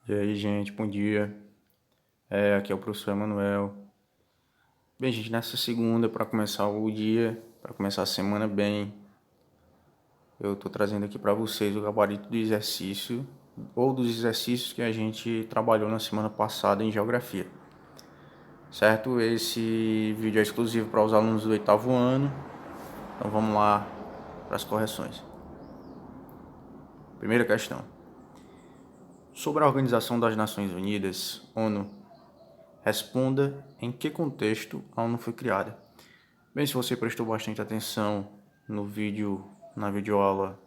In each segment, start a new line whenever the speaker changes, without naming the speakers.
E aí, gente, bom dia. Aqui é o professor Emanuel. Bem, gente, nessa segunda, para começar o dia, para começar a semana bem, eu tô trazendo aqui para vocês o gabarito do exercício ou dos exercícios que a gente trabalhou na semana passada em geografia. Certo? Esse vídeo é exclusivo para os alunos do 8º ano. Então vamos lá para as correções. Primeira questão. Sobre a Organização das Nações Unidas, ONU, responda em que contexto a ONU foi criada. Bem, se você prestou bastante atenção no vídeo, na videoaula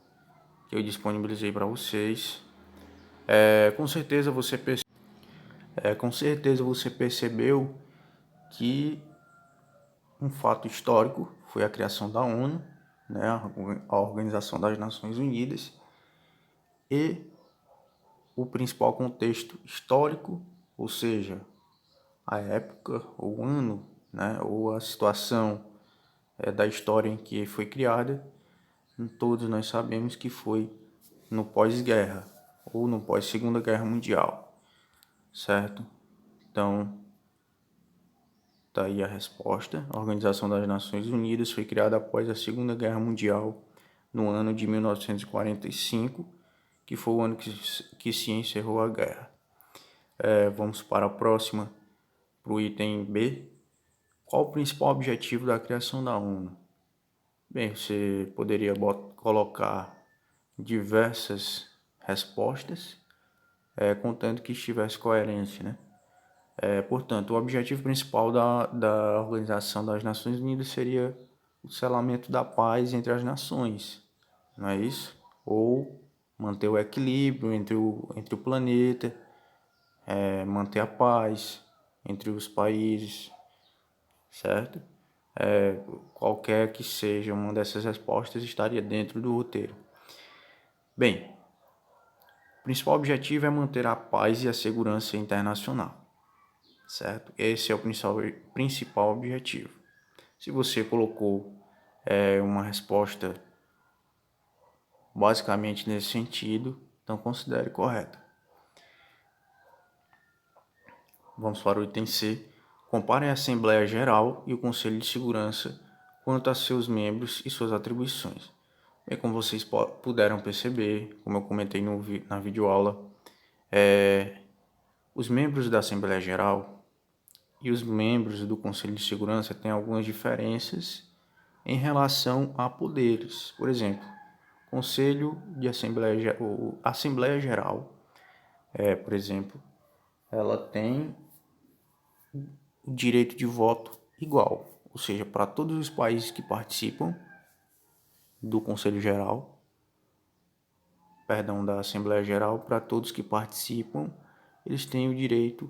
que eu disponibilizei para vocês, com certeza você percebeu que um fato histórico foi a criação da ONU, né, a Organização das Nações Unidas, e o principal contexto histórico, ou seja, a época, o ano, né, ou a situação da história em que foi criada. Todos nós sabemos que foi no pós-guerra ou no pós-Segunda Guerra Mundial, certo? Então, tá aí a resposta. A Organização das Nações Unidas foi criada após a Segunda Guerra Mundial, no ano de 1945, que foi o ano que se encerrou a guerra. Vamos para a próxima, para o item B. Qual o principal objetivo da criação da ONU? Bem, você poderia colocar diversas respostas, contanto que estivesse coerente, né? Portanto, o objetivo principal da Organização das Nações Unidas seria o selamento da paz entre as nações, não é isso? Ou manter o equilíbrio entre o planeta, manter a paz entre os países, certo? Qualquer que seja uma dessas respostas estaria dentro do roteiro. Bem, o principal objetivo é manter a paz e a segurança internacional, certo? Esse é o principal objetivo. Se você colocou uma resposta basicamente nesse sentido, então considere correta. Vamos para o item C. Compare a Assembleia Geral e o Conselho de Segurança quanto a seus membros e suas atribuições. E como vocês puderam perceber, como eu comentei na videoaula, os membros da Assembleia Geral e os membros do Conselho de Segurança têm algumas diferenças em relação a poderes. Por exemplo, Conselho de Assembleia Geral, por exemplo, ela tem o direito de voto igual, ou seja, para todos os países que participam do Conselho Geral, da Assembleia Geral, para todos que participam, eles têm o direito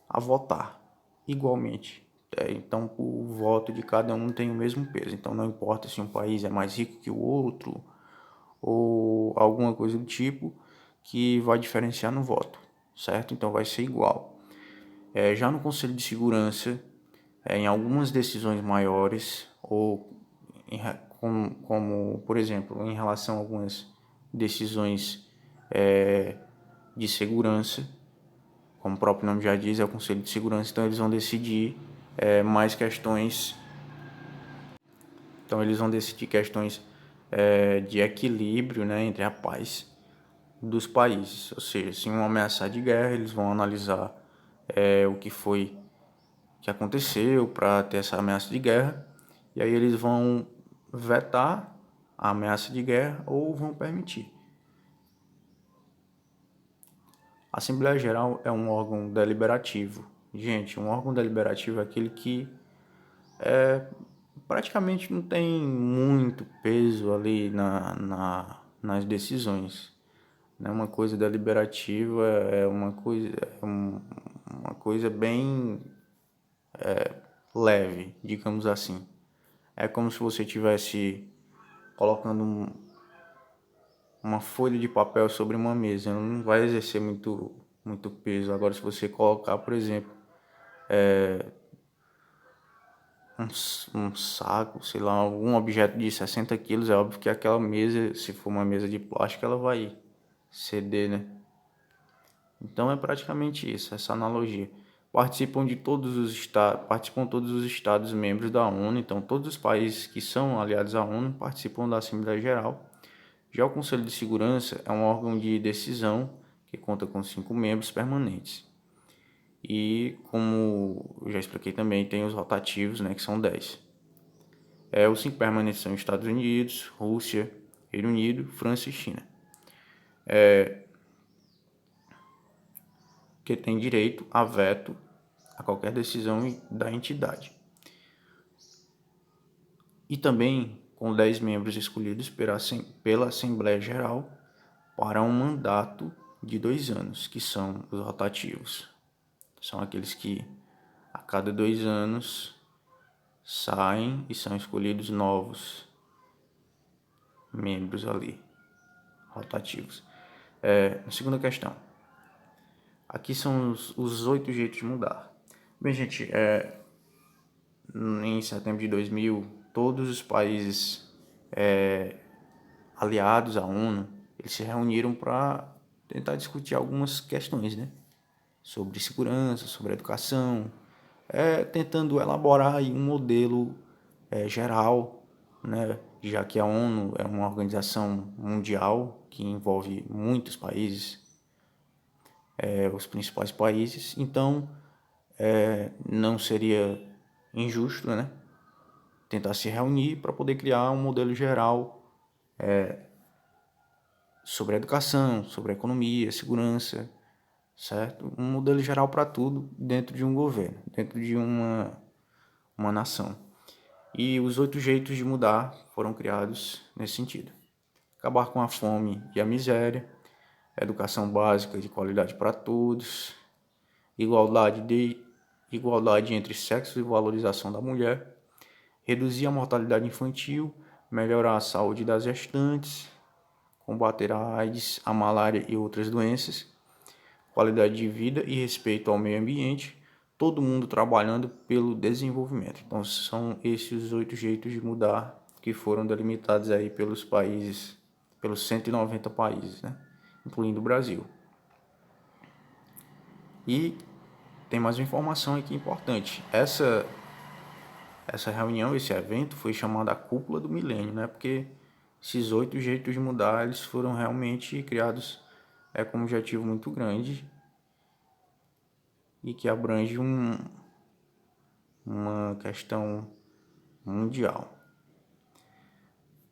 a votar igualmente. Então, o voto de cada um tem o mesmo peso. Então, não importa se um país é mais rico que o outro ou alguma coisa do tipo que vai diferenciar no voto, certo? Então, vai ser igual. Já no Conselho de Segurança, em algumas decisões maiores ou como, por exemplo, em relação a algumas decisões de segurança, como o próprio nome já diz, é o Conselho de Segurança, então eles vão decidir mais questões. Então eles vão decidir questões de equilíbrio, né, entre a paz dos países. Ou seja, se uma ameaça de guerra, eles vão analisar o que aconteceu para ter essa ameaça de guerra, e aí eles vão vetar a ameaça de guerra ou vão permitir. A Assembleia Geral é um órgão deliberativo. Gente, um órgão deliberativo é aquele que praticamente não tem muito peso ali nas decisões. Né? Uma coisa deliberativa é uma coisa bem leve, digamos assim. É como se você tivesse colocando uma folha de papel sobre uma mesa. Não vai exercer muito peso. Agora, se você colocar, por exemplo, um saco, sei lá, algum objeto de 60 quilos, é óbvio que aquela mesa, se for uma mesa de plástico, ela vai ceder, né? Então é praticamente isso, essa analogia. Participam todos os estados membros da ONU, então todos os países que são aliados à ONU participam da Assembleia Geral. Já o Conselho de Segurança é um órgão de decisão que conta com 5 membros permanentes. E, como eu já expliquei também, tem os rotativos, né, que são 10. Os 5 permanentes são Estados Unidos, Rússia, Reino Unido, França e China, que tem direito a veto a qualquer decisão da entidade. E também com 10 membros escolhidos pela Assembleia Geral para um mandato de 2 anos, que são os rotativos. São aqueles que a cada 2 anos saem e são escolhidos novos membros ali, rotativos. A segunda questão. Aqui são os 8 jeitos de mudar. Bem, gente, em setembro de 2000, todos os países aliados à ONU, eles se reuniram para tentar discutir algumas questões, né? Sobre segurança, sobre educação, tentando elaborar aí um modelo geral, né? Já que a ONU é uma organização mundial que envolve muitos países, os principais países, então não seria injusto, né? Tentar se reunir para poder criar um modelo geral sobre a educação, sobre a economia, segurança, certo? Um modelo geral para tudo dentro de um governo, dentro de uma nação. E os 8 jeitos de mudar foram criados nesse sentido. Acabar com a fome e a miséria, educação básica de qualidade para todos, igualdade entre sexos e valorização da mulher, reduzir a mortalidade infantil, melhorar a saúde das gestantes, combater a AIDS, a malária e outras doenças, qualidade de vida e respeito ao meio ambiente, todo mundo trabalhando pelo desenvolvimento. Então são esses os 8 jeitos de mudar que foram delimitados aí pelos países, pelos 190 países, né? Incluindo o Brasil. E tem mais uma informação aqui importante. Essa reunião, esse evento foi chamado a Cúpula do Milênio, né? Porque esses 8 jeitos de mudar, eles foram realmente criados com um objetivo muito grande e que abrange uma questão mundial.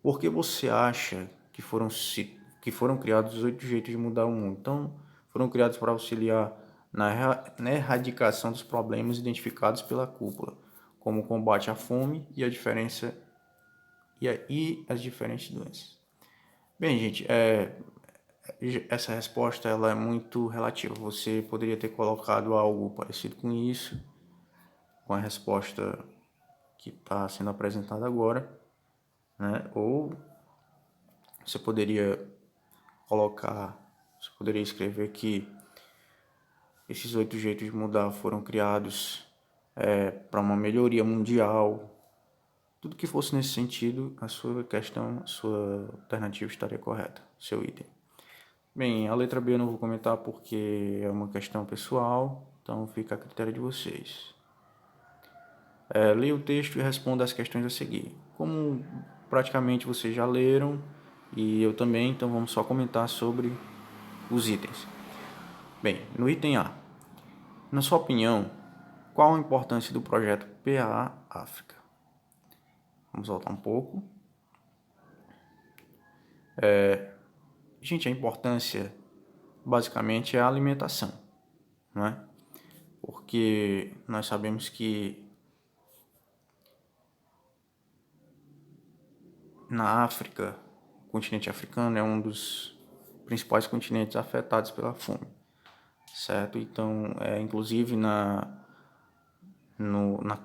Por que você acha que foram criados os 8 jeitos de mudar o mundo? Então, foram criados para auxiliar na erradicação dos problemas identificados pela cúpula, como o combate à fome e as diferentes doenças. Bem, gente, essa resposta ela é muito relativa. Você poderia ter colocado algo parecido com isso, com a resposta que está sendo apresentada agora, né? Ou você poderia escrever que esses 8 jeitos de mudar foram criados para uma melhoria mundial. Tudo que fosse nesse sentido, a sua alternativa estaria correta, seu item. Bem, a letra B eu não vou comentar porque é uma questão pessoal, então fica a critério de vocês. Leia o texto e responda as questões a seguir. Como praticamente vocês já leram, e eu também, então vamos só comentar sobre os itens. Bem, no item A, na sua opinião, qual a importância do projeto PAA África? Vamos voltar um pouco. Gente, a importância basicamente é a alimentação, não é? Porque nós sabemos que na África, o continente africano é um dos principais continentes afetados pela fome, certo? Então, inclusive na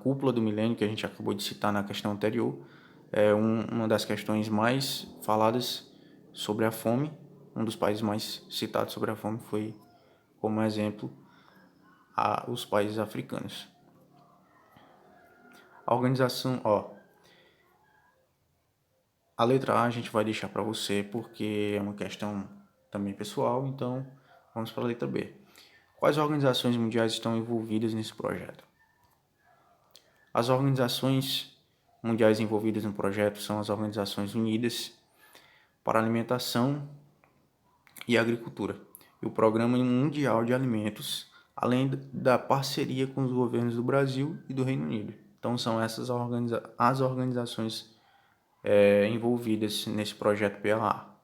cúpula do milênio que a gente acabou de citar na questão anterior, uma das questões mais faladas sobre a fome, um dos países mais citados sobre a fome foi, como exemplo, os países africanos. A organização, a letra A a gente vai deixar para você porque é uma questão também pessoal, então Vamos para a letra B. Quais organizações mundiais estão envolvidas nesse projeto? As organizações mundiais envolvidas no projeto são as Organizações Unidas para a Alimentação e Agricultura e o Programa Mundial de Alimentos, além da parceria com os governos do Brasil e do Reino Unido. Então são essas as organizações envolvidas nesse projeto PLA.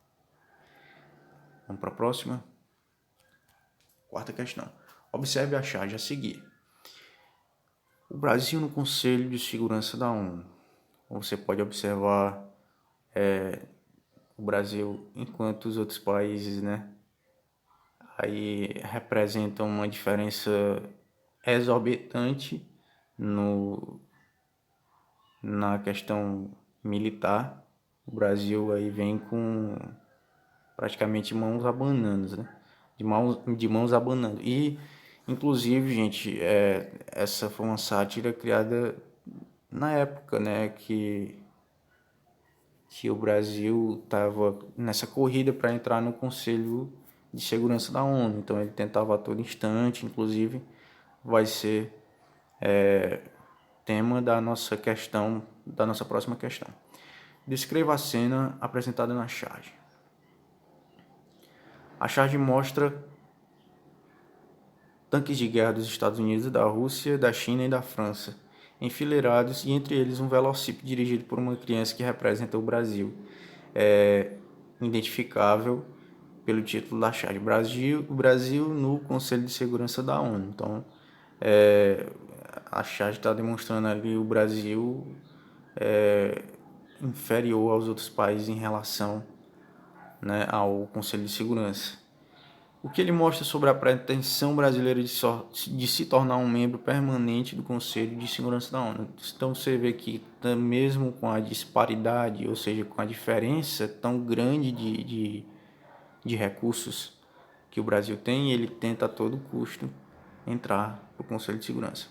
Vamos para a próxima. Quarta questão. Observe a charge a seguir. O Brasil no Conselho de Segurança da ONU. Você pode observar o Brasil enquanto os outros países, né? Aí representam uma diferença exorbitante na questão militar. O Brasil aí vem com praticamente mãos abanando, né? De mãos abanando. E, inclusive, gente, essa foi uma sátira criada na época, né? Que o Brasil estava nessa corrida para entrar no Conselho de Segurança da ONU. Então, ele tentava a todo instante, inclusive, vai ser tema da nossa questão, da nossa próxima questão. Descreva a cena apresentada na charge. A charge mostra tanques de guerra dos Estados Unidos, da Rússia, da China e da França, enfileirados, e entre eles um velocípede dirigido por uma criança que representa o Brasil, identificável pelo título da charge, o Brasil no Conselho de Segurança da ONU. Então, a charge está demonstrando ali o Brasil inferior aos outros países em relação, né, ao Conselho de Segurança. O que ele mostra sobre a pretensão brasileira de se tornar um membro permanente do Conselho de Segurança da ONU. Então você vê que mesmo com a disparidade, ou seja, com a diferença tão grande de recursos que o Brasil tem, ele tenta a todo custo entrar para o Conselho de Segurança.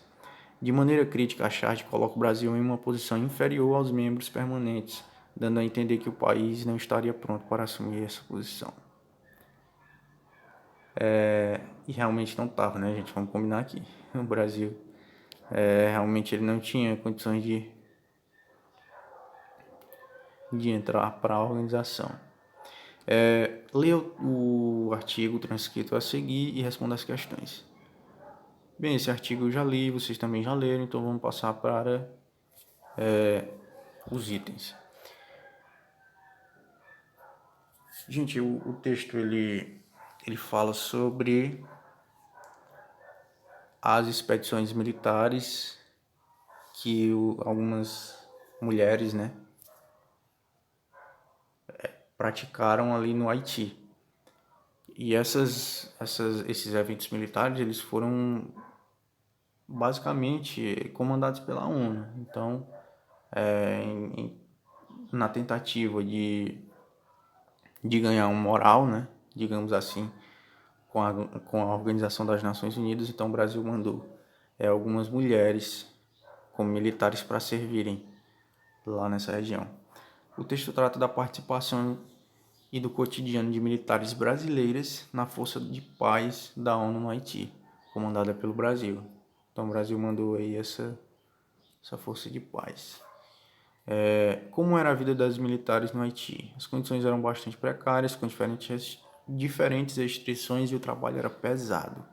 De maneira crítica, a charge coloca o Brasil em uma posição inferior aos membros permanentes, dando a entender que o país não estaria pronto para assumir essa posição. E realmente não estava, né, gente? Vamos combinar aqui. O Brasil realmente ele não tinha condições de entrar para a organização. Leia o artigo transcrito a seguir e responda as questões. Bem, esse artigo eu já li, vocês também já leram, então vamos passar para os itens. Gente, o texto ele fala sobre as expedições militares que algumas mulheres, né, praticaram ali no Haiti. E esses eventos militares eles foram basicamente comandados pela ONU. Então, na tentativa de ganhar um moral, né, digamos assim, com a Organização das Nações Unidas, então o Brasil mandou algumas mulheres como militares para servirem lá nessa região. O texto trata da participação e do cotidiano de militares brasileiras na Força de Paz da ONU no Haiti, comandada pelo Brasil. Então o Brasil mandou aí essa Força de Paz. Como era a vida das militares no Haiti? As condições eram bastante precárias, com diferentes restrições, e o trabalho era pesado.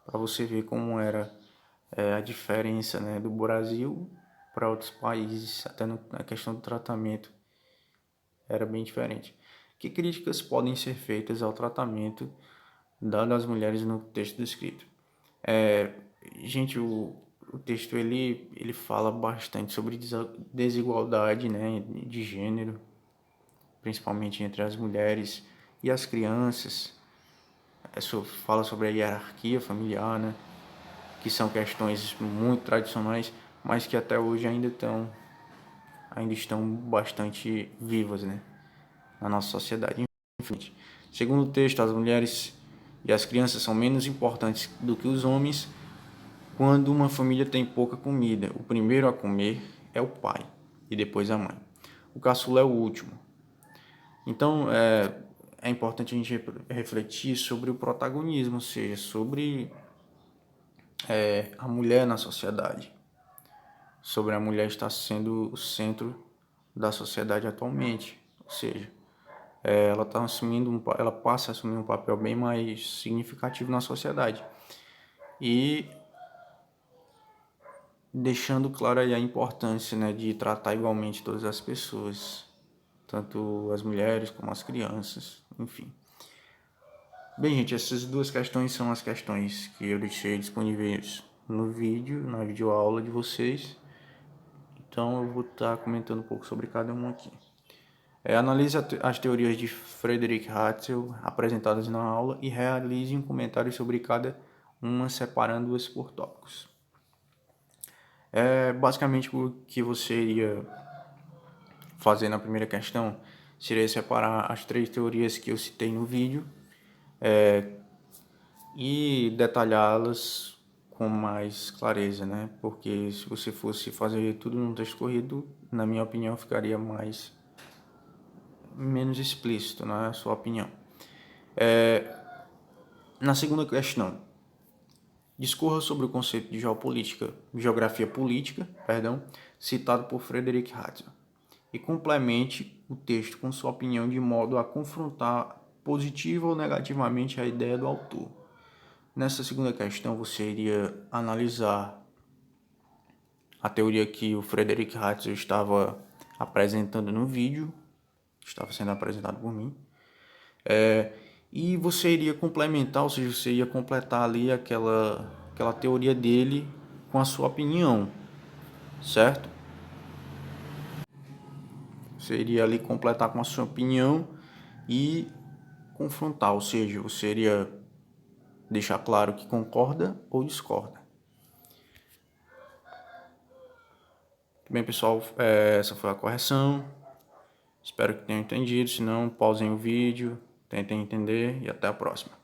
Para você ver como era a diferença, né, do Brasil para outros países, até na questão do tratamento era bem diferente. Que críticas podem ser feitas ao tratamento dado às mulheres no texto descrito? Gente, o texto ele fala bastante sobre desigualdade, né, de gênero, principalmente entre as mulheres e as crianças. Fala sobre a hierarquia familiar, né, que são questões muito tradicionais, mas que até hoje ainda estão bastante vivas, né, na nossa sociedade. Enfim, segundo o texto, as mulheres e as crianças são menos importantes do que os homens. Quando uma família tem pouca comida, o primeiro a comer é o pai e depois a mãe. O caçula é o último. Então, é importante a gente refletir sobre o protagonismo, ou seja, sobre a mulher na sociedade, sobre a mulher estar sendo o centro da sociedade atualmente, ou seja, ela tá assumindo ela passa a assumir um papel bem mais significativo na sociedade e deixando claro aí a importância, né, de tratar igualmente todas as pessoas, tanto as mulheres como as crianças, enfim. Bem, gente, essas duas questões são as questões que eu deixei disponíveis no vídeo, na videoaula de vocês. Então eu vou estar comentando um pouco sobre cada uma aqui. Analise as teorias de Friedrich Hatzel apresentadas na aula e realize um comentário sobre cada uma, separando-as por tópicos. Basicamente, o que você iria fazer na primeira questão seria separar as 3 teorias que eu citei no vídeo e detalhá-las com mais clareza, né? Porque se você fosse fazer tudo num texto corrido, na minha opinião, ficaria menos explícito, na sua opinião. Na segunda questão, discorra sobre o conceito de geografia política, citado por Friedrich Hatzel, e complemente o texto com sua opinião de modo a confrontar positiva ou negativamente a ideia do autor. Nessa segunda questão, você iria analisar a teoria que o Friedrich Hatzel estava apresentando no vídeo, estava sendo apresentado por mim, e você iria complementar, ou seja, você ia completar ali aquela teoria dele com a sua opinião, certo? Você iria ali completar com a sua opinião e confrontar, ou seja, você iria deixar claro que concorda ou discorda. Bem, pessoal, essa foi a correção. Espero que tenham entendido. Se não, pausem o vídeo, tentem entender e até a próxima.